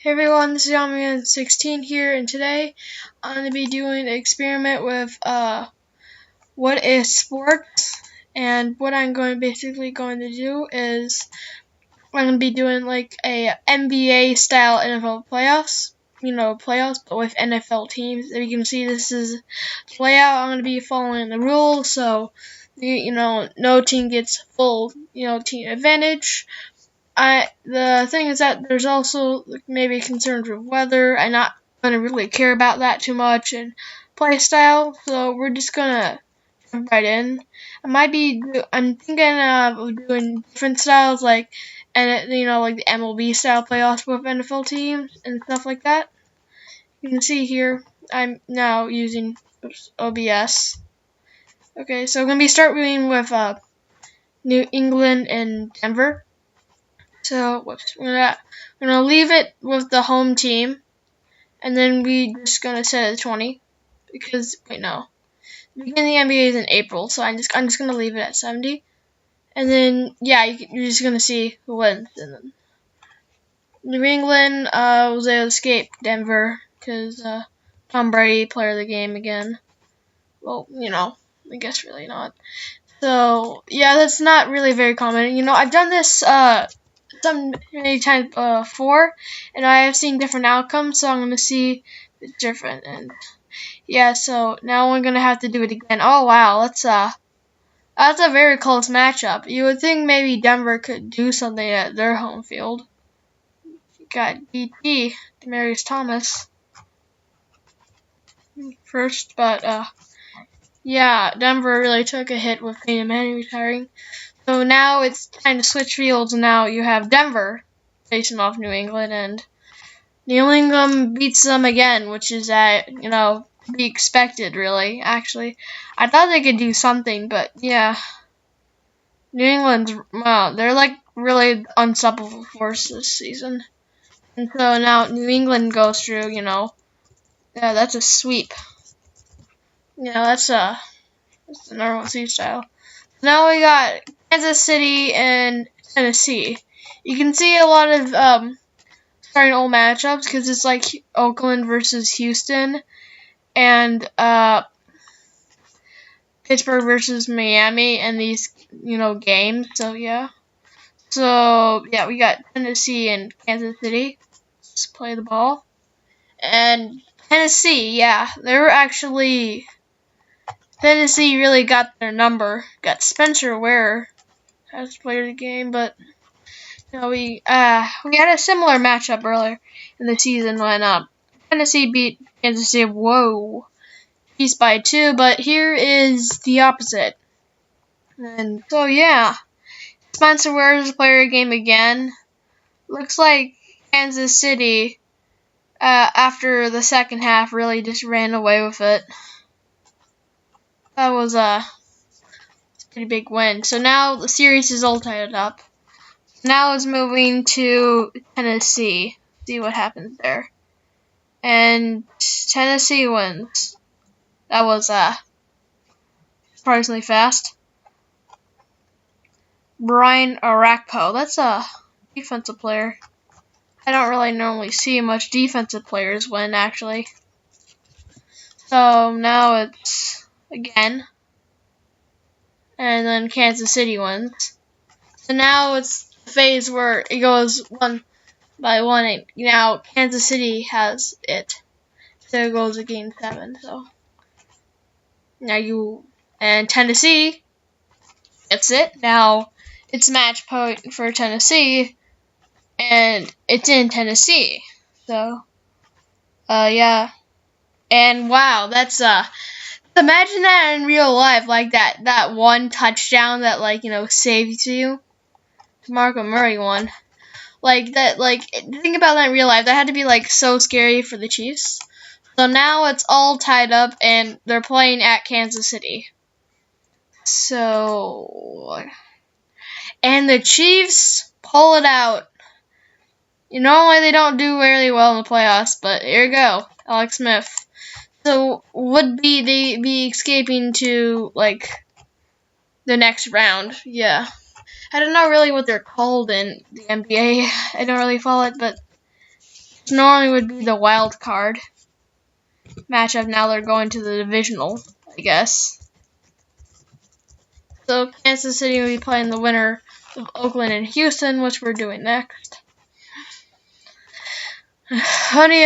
Hey everyone, this is Yamian16 here, and today I'm going to be doing an experiment with what is sports, and what I'm basically going to do is I'm going to be doing like a NBA style NFL playoffs, playoffs, but with NFL teams. As you can see, this is the layout. I'm going to be following the rules, so no team gets full team advantage. The thing is that there's also maybe concerns with weather. I'm not gonna really care about that too much and play style, so we're just gonna jump right in. I'm thinking of doing different styles like the MLB style playoffs with NFL teams and stuff like that. You can see here I'm now using OBS. Okay, so I'm gonna be starting with New England and Denver. So we're gonna leave it with the home team, and then we just gonna set it at 20 because wait no, the beginning of the NBA is in April, so I'm just gonna leave it at 70, and then yeah, you're just gonna see who wins. And then New England was able to escape Denver because Tom Brady, player of the game again. Well, I guess really not. So yeah, that's not really very common. I've done this many times before, and I have seen different outcomes, so I'm gonna see if it's different. And yeah, so now we're gonna have to do it again. Oh wow, that's a very close matchup. You would think maybe Denver could do something at their home field. You got DT, Demarius Thomas first, but yeah, Denver really took a hit with Peyton Manning retiring. So now it's time to switch fields, and now you have Denver facing off New England, and New England beats them again, which is to be expected, really, actually. I thought they could do something, but yeah. New England's, wow, they're like really unstoppable force this season. And so now New England goes through, yeah, that's a sweep. That's the number one seed style. Now we got Kansas City and Tennessee. You can see a lot of starting old matchups because it's like Oakland versus Houston and Pittsburgh versus Miami and these games. So yeah. So yeah, we got Tennessee and Kansas City. Let's play the ball. And Tennessee, yeah, Tennessee really got their number. Got Spencer Ware as player of the game, but we had a similar matchup earlier in the season when Tennessee beat Kansas City. Whoa, piece by 2, but here is the opposite. And so yeah, Spencer Ware is player of the game again. Looks like Kansas City after the second half really just ran away with it. That was a pretty big win. So now the series is all tied up. Now it's moving to Tennessee. See what happens there. And Tennessee wins. That was surprisingly fast. Brian Arakpo. That's a defensive player. I don't really normally see much defensive players win, actually. So now it's again. And then Kansas City wins. So now it's the phase where it goes 1 by 1. And now Kansas City has it. So it goes to game 7. So now and Tennessee gets it. Now it's match point for Tennessee, and it's in Tennessee. So yeah. And wow, that's imagine that in real life, like that one touchdown that saves you. DeMarco Murray won. Like that, think about that in real life. That had to be so scary for the Chiefs. So now it's all tied up, and they're playing at Kansas City. So, and the Chiefs pull it out. Normally they don't do really well in the playoffs, but here we go, Alex Smith. So would they be escaping to the next round? Yeah. I don't know really what they're called in the NBA. I don't really follow it, but normally would be the wild card matchup. Now they're going to the divisional, I guess. So Kansas City will be playing the winner of Oakland and Houston, which we're doing next. Honey,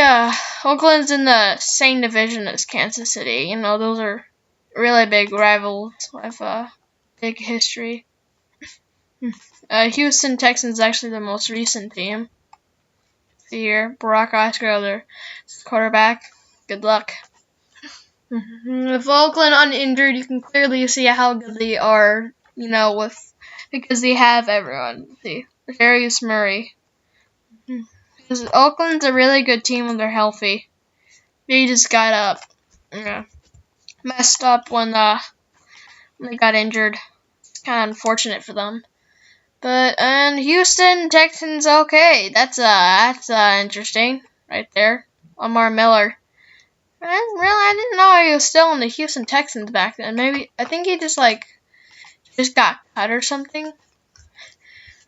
Oakland's in the same division as Kansas City. You know, those are really big rivals with big history. Houston Texans is actually the most recent team. See here, Brock Osweiler, their quarterback. Good luck. With Oakland uninjured, you can clearly see how good they are. You know, because they have everyone. See, Darius Murray. Because Oakland's a really good team when they're healthy. They just got messed up when they got injured. It's kind of unfortunate for them. But and Houston Texans, okay, that's interesting right there. Lamar Miller. I didn't know he was still in the Houston Texans back then. Maybe I think he just got cut or something.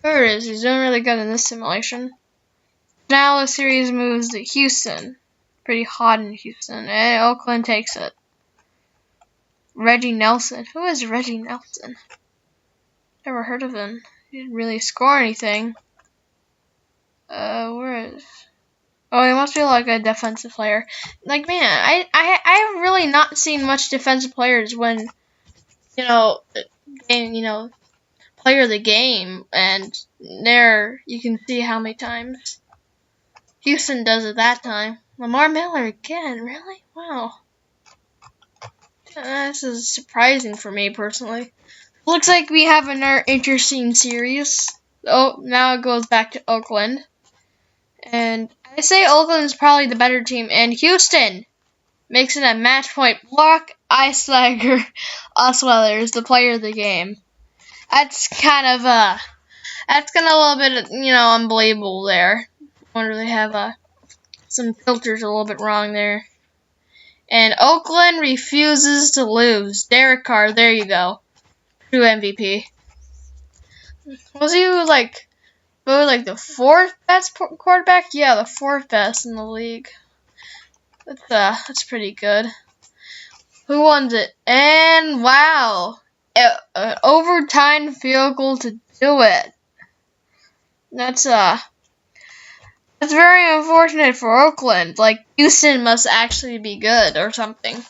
Whoever it is, he's doing really good in this simulation. Now the series moves to Houston. Pretty hot in Houston. And Oakland takes it. Reggie Nelson. Who is Reggie Nelson? Never heard of him. He didn't really score anything. Where is... Oh, he must be like a defensive player. Like, man, I have really not seen much defensive players when, player of the game, and there you can see how many times Houston does it that time. Lamar Miller again, really? Wow. This is surprising for me personally. Looks like we have another interesting series. Oh, now it goes back to Oakland. And I say Oakland's probably the better team. And Houston makes it a match point. Brock Osweiler is the player of the game. That's kind of a little bit, unbelievable there. I wonder if they have some filters a little bit wrong there. And Oakland refuses to lose. Derek Carr, there you go. True MVP. Was he the fourth best quarterback? Yeah, the fourth best in the league. That's pretty good. Who won it? And wow, an overtime field goal to do it. That's very unfortunate for Oakland. Like, Houston must actually be good or something.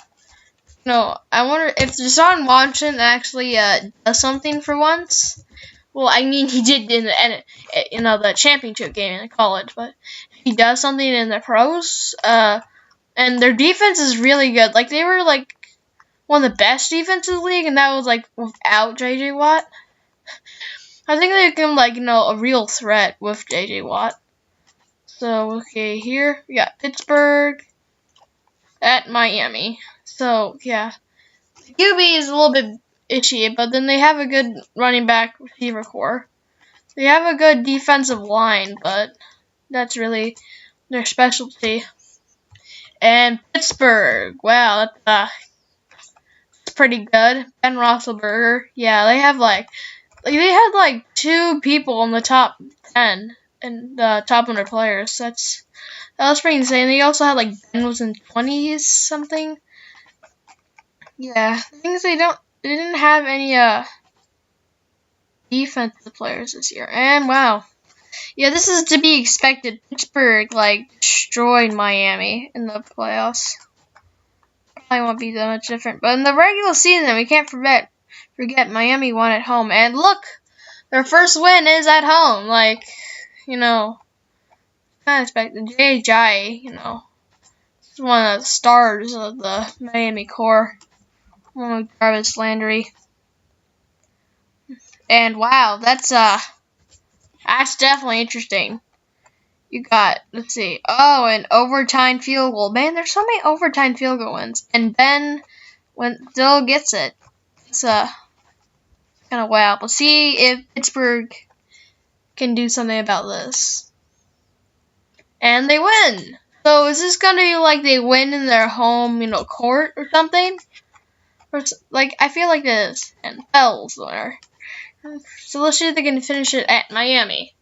No, I wonder if Deshaun Watson actually does something for once. Well, I mean, he did in the championship game in college, but he does something in the pros. And their defense is really good. Like, they were one of the best defenses in the league, and that was without JJ Watt. I think they become a real threat with JJ Watt. So okay, here we got Pittsburgh at Miami. So yeah, QB is a little bit itchy, but then they have a good running back receiver core. They have a good defensive line, but that's really their specialty. And Pittsburgh, wow, that's pretty good. Ben Roethlisberger, yeah, they have they had 2 people in the top 10 and the top 100 players. That was pretty insane. They also had Ben was in 20s something. Yeah, things they didn't have any defensive players this year. And wow. Yeah, this is to be expected. Pittsburgh destroyed Miami in the playoffs. Probably won't be that much different. But in the regular season, we can't forget Miami won at home. And look, their first win is at home. Kind of expected. J.J., is one of the stars of the Miami core. Along with Jarvis Landry. And wow, that's definitely interesting. You got, let's see, an overtime field goal. Man, there's so many overtime field goal wins. And Ben still gets it. It's kind of wow. We'll see if Pittsburgh can do something about this. And they win. So is this going to be they win in their home, court or something? Or I feel like this. And Bell's the winner. So let's see if they can finish it at Miami.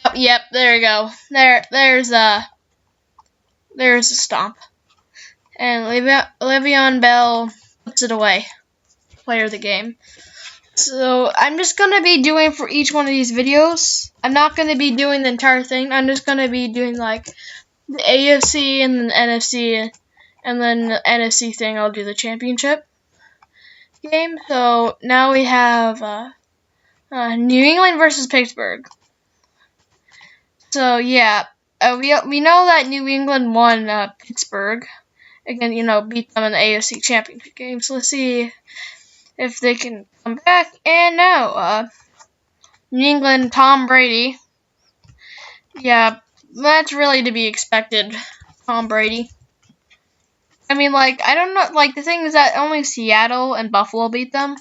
Oh, yep, there you go. There's There's a stomp. And Le'Veon Bell puts it away. Player of the game. So I'm just going to be doing for each one of these videos. I'm not going to be doing the entire thing. I'm just going to be doing like the AFC and then the NFC. And then the NFC thing, I'll do the championship game. So now we have New England versus Pittsburgh. So yeah, we know that New England won Pittsburgh. Again, beat them in the AFC championship game. So let's see if they can come back. And now, New England, Tom Brady. Yeah, that's really to be expected. Tom Brady. I mean, I don't know. The thing is that only Seattle and Buffalo beat them.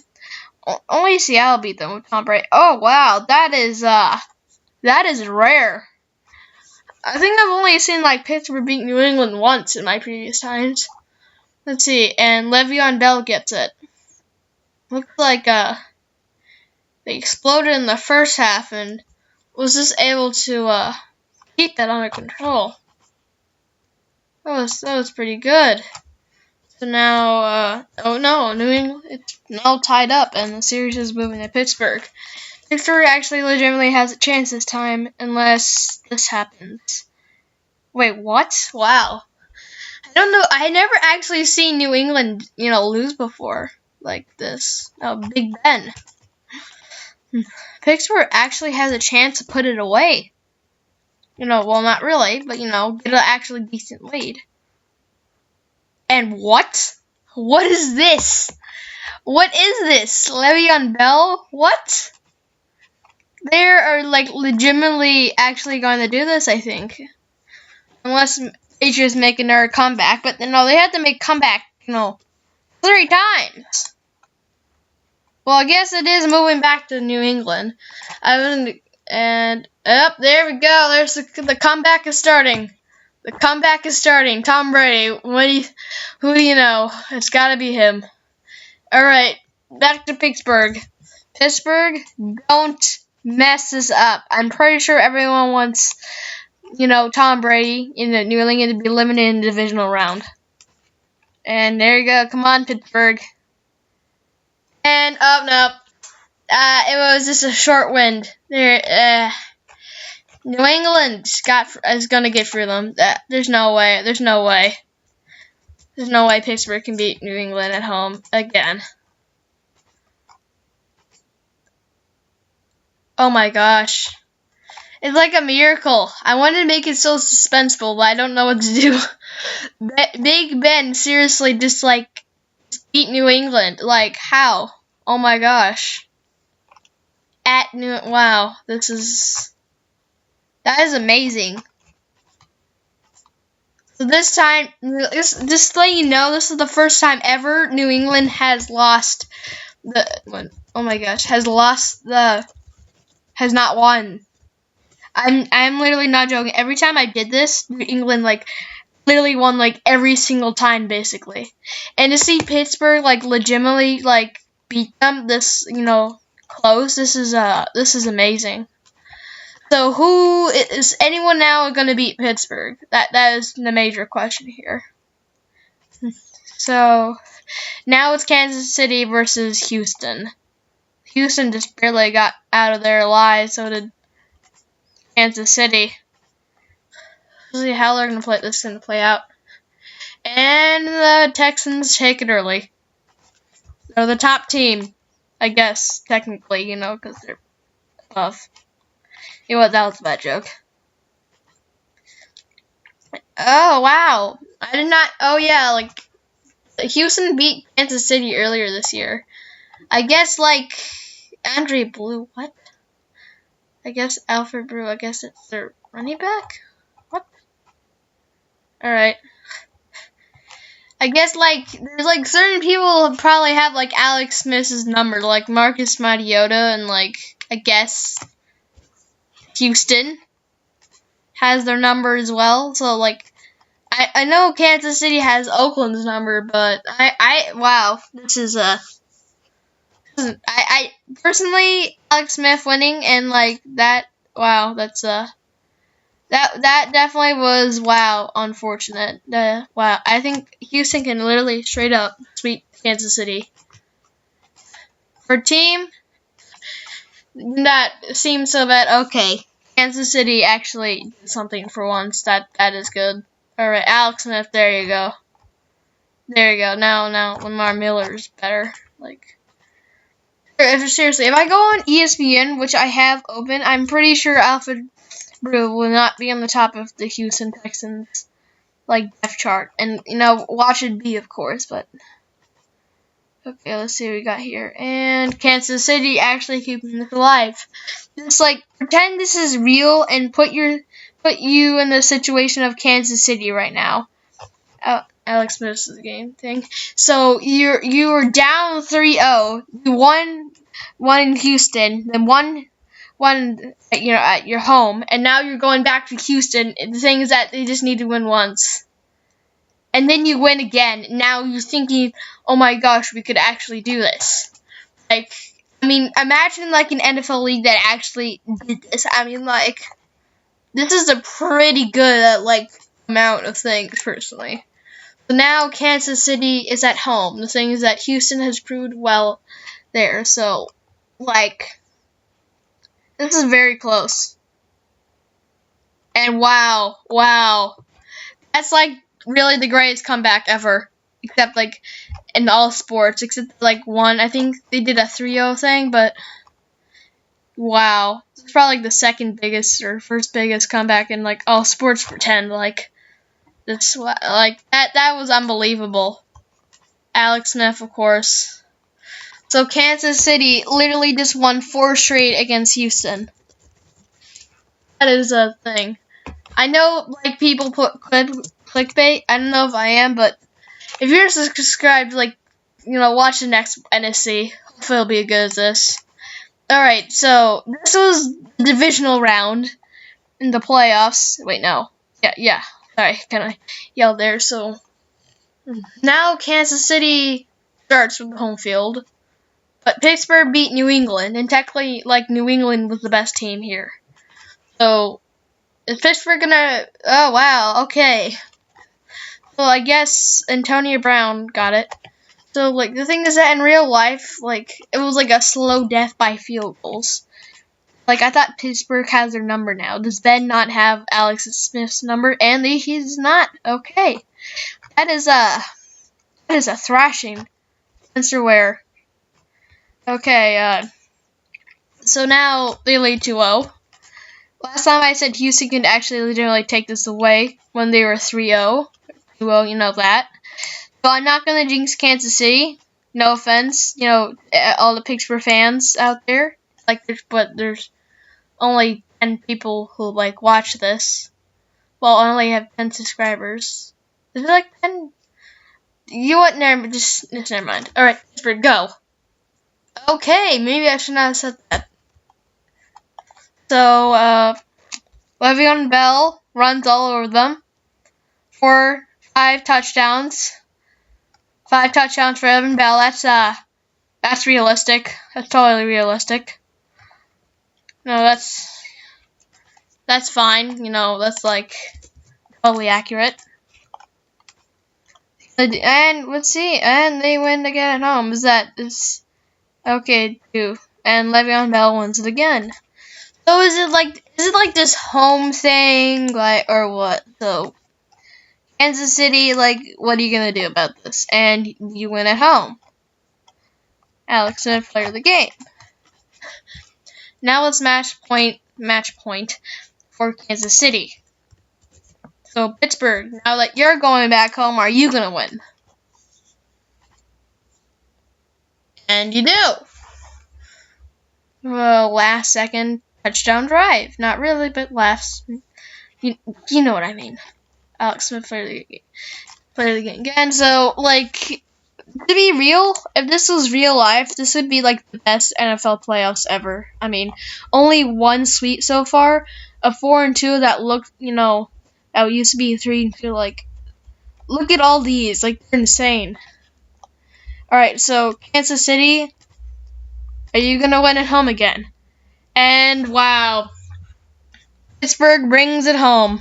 Only Seattle beat them with Tom Brady. Oh wow, that is rare. I think I've only seen Pittsburgh beat New England once in my previous times. Let's see, and Le'Veon Bell gets it. Looks like they exploded in the first half and was just able to keep that under control. That was pretty good. So now, oh no, New England, it's now tied up and the series is moving to Pittsburgh. Pittsburgh actually legitimately has a chance this time unless this happens. Wait, what? Wow. I don't know. I never actually seen New England, lose before like this. Oh, Big Ben. Pittsburgh actually has a chance to put it away. Well, not really, but, get an actually decent lead. And what? What is this? What is this? Le'Veon Bell? What? They are, legitimately actually going to do this, I think. Unless Patriots make another comeback. But, no, they have to make comeback, 3 times. Well, I guess it is moving back to New England. There we go. There's the comeback is starting. The comeback is starting. Tom Brady. Who do you know? It's got to be him. All right, back to Pittsburgh. Pittsburgh, don't mess this up. I'm pretty sure everyone wants, Tom Brady in the New England to be eliminated in the divisional round. And there you go. Come on, Pittsburgh. And no. It was just a short wind. New England is gonna get through them. There's no way. There's no way Pittsburgh can beat New England at home again. Oh my gosh. It's like a miracle. I wanted to make it so suspenseful, but I don't know what to do. Big Ben seriously just beat New England. How? Oh my gosh. Wow, that is amazing. So this time, just to let you know, this is the first time ever New England has lost has not won. I'm literally not joking. Every time I did this, New England literally won every single time basically. And to see Pittsburgh legitimately beat them this close, this is amazing. So who is anyone now going to beat Pittsburgh? That is the major question here. So now it's Kansas City versus Houston. Houston just barely got out of there alive, so did Kansas City. Let's see how they're going to play out. And the Texans take it early. They're the top team, I guess, technically, because they're above. You know what, that was a bad joke. Oh, wow. I did not, oh yeah, Houston beat Kansas City earlier this year. I guess, Andre Blue, what? I guess Alfred Brew, I guess it's their running back? What? Alright. I guess, there's, certain people who probably have, Alex Smith's number, Marcus Mariota, and, I guess Houston has their number as well. So, I know Kansas City has Oakland's number, but wow, this is, I personally, Alex Smith winning, and, that, wow, that's That definitely was, wow, unfortunate. Wow, I think Houston can literally straight up sweep Kansas City. For team that seems so bad. Okay, Kansas City actually did something for once. That is good. All right, Alex Smith. There you go. There you go. Now Lamar Miller's better. Like, seriously, if I go on ESPN, which I have open, I'm pretty sure Alfred Brew will not be on the top of the Houston Texans depth chart. And watch it be, of course. But okay, let's see what we got here. And Kansas City actually keeping this alive. Just pretend this is real and put you in the situation of Kansas City right now. Alex Smith's the game thing. So you were down 3-0. You won one in Houston, then one at your home, and now you're going back to Houston. The thing is that they just need to win once. And then you win again. Now you're thinking, oh my gosh, we could actually do this. Imagine an NFL league that actually did this. This is a pretty good amount of things, personally. So now Kansas City is at home. The thing is that Houston has proved well there. So, this is very close. And wow. That's really the greatest comeback ever. Except in all sports. Except one. I think they did a 3-0 thing, but wow. It's probably the second biggest or first biggest comeback in all sports pretend. This that was unbelievable. Alex Smith, of course. So Kansas City literally just won 4 straight against Houston. That is a thing. I know people put clickbait. I don't know if I am, but if you're subscribed, watch the next NFC. Hopefully it'll be as good as this. Alright, so this was the divisional round in the playoffs. Wait, no. Yeah. Sorry, can I yell there? So now Kansas City starts with the home field. But Pittsburgh beat New England, and technically, New England was the best team here. So, is Pittsburgh gonna... Oh, wow, okay. Well, I guess Antonio Brown got it. So, the thing is that in real life, it was a slow death by field goals. I thought Pittsburgh has their number now. Does Ben not have Alex Smith's number? And he's not. Okay. That is a thrashing. Spencer Ware. Okay, so now they lead 2-0. Last time I said Houston could actually legitimately take this away when they were 3-0. 2-0, you know that. So I'm not going to jinx Kansas City. No offense, all the Pittsburgh fans out there. But there's only 10 people who, watch this. Well, I only have 10 subscribers. Is it 10? You know what? Never mind. Alright, Pittsburgh, go. Okay, maybe I should not have said that. So, Le'Veon Bell runs all over them. 5 touchdowns. 5 touchdowns for Le'Veon Bell. That's realistic. That's totally realistic. No, that's fine. That's totally accurate. And let's see. And they win again at home. Is okay too? And Le'Veon Bell wins it again. So is it this home thing, or what? So Kansas City, what are you gonna do about this? And you win at home. Alex Smith, player of the game. Now let's match point for Kansas City. So Pittsburgh, now that you're going back home, are you gonna win? And you do. Last second touchdown drive. Not really, but last. You know what I mean. Alex Smith player of the game again. So to be real, if this was real life, this would be the best NFL playoffs ever. Only one sweep so far. A 4-2 that looked, that used to be 3-2. Look at all these. They're insane. Alright, so Kansas City, are you gonna win at home again? And wow. Pittsburgh brings it home.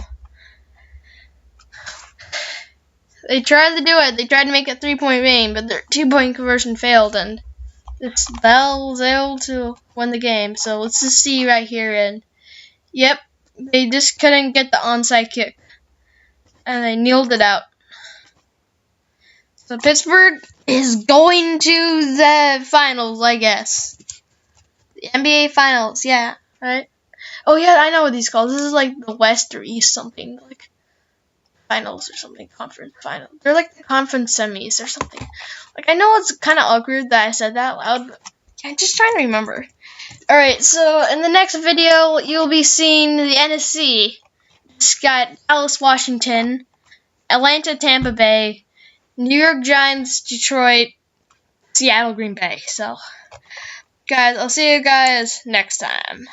They tried to do it. They tried to make it a 3-point game, but their 2-point conversion failed, and it's Bell's able to win the game. So let's just see right here. And yep, they just couldn't get the onside kick, and they kneeled it out. So Pittsburgh is going to the finals, I guess. The NBA finals, yeah, right? Oh yeah, I know what these called. This is like the West or East something, like finals or something, conference final. They're like the conference semis or something. Like, I know it's kind of awkward that I said that loud, but I'm just trying to remember. Alright, so in the next video, you'll be seeing the NFC. It's got Dallas, Washington, Atlanta, Tampa Bay, New York Giants, Detroit, Seattle, Green Bay. So, guys, I'll see you guys next time.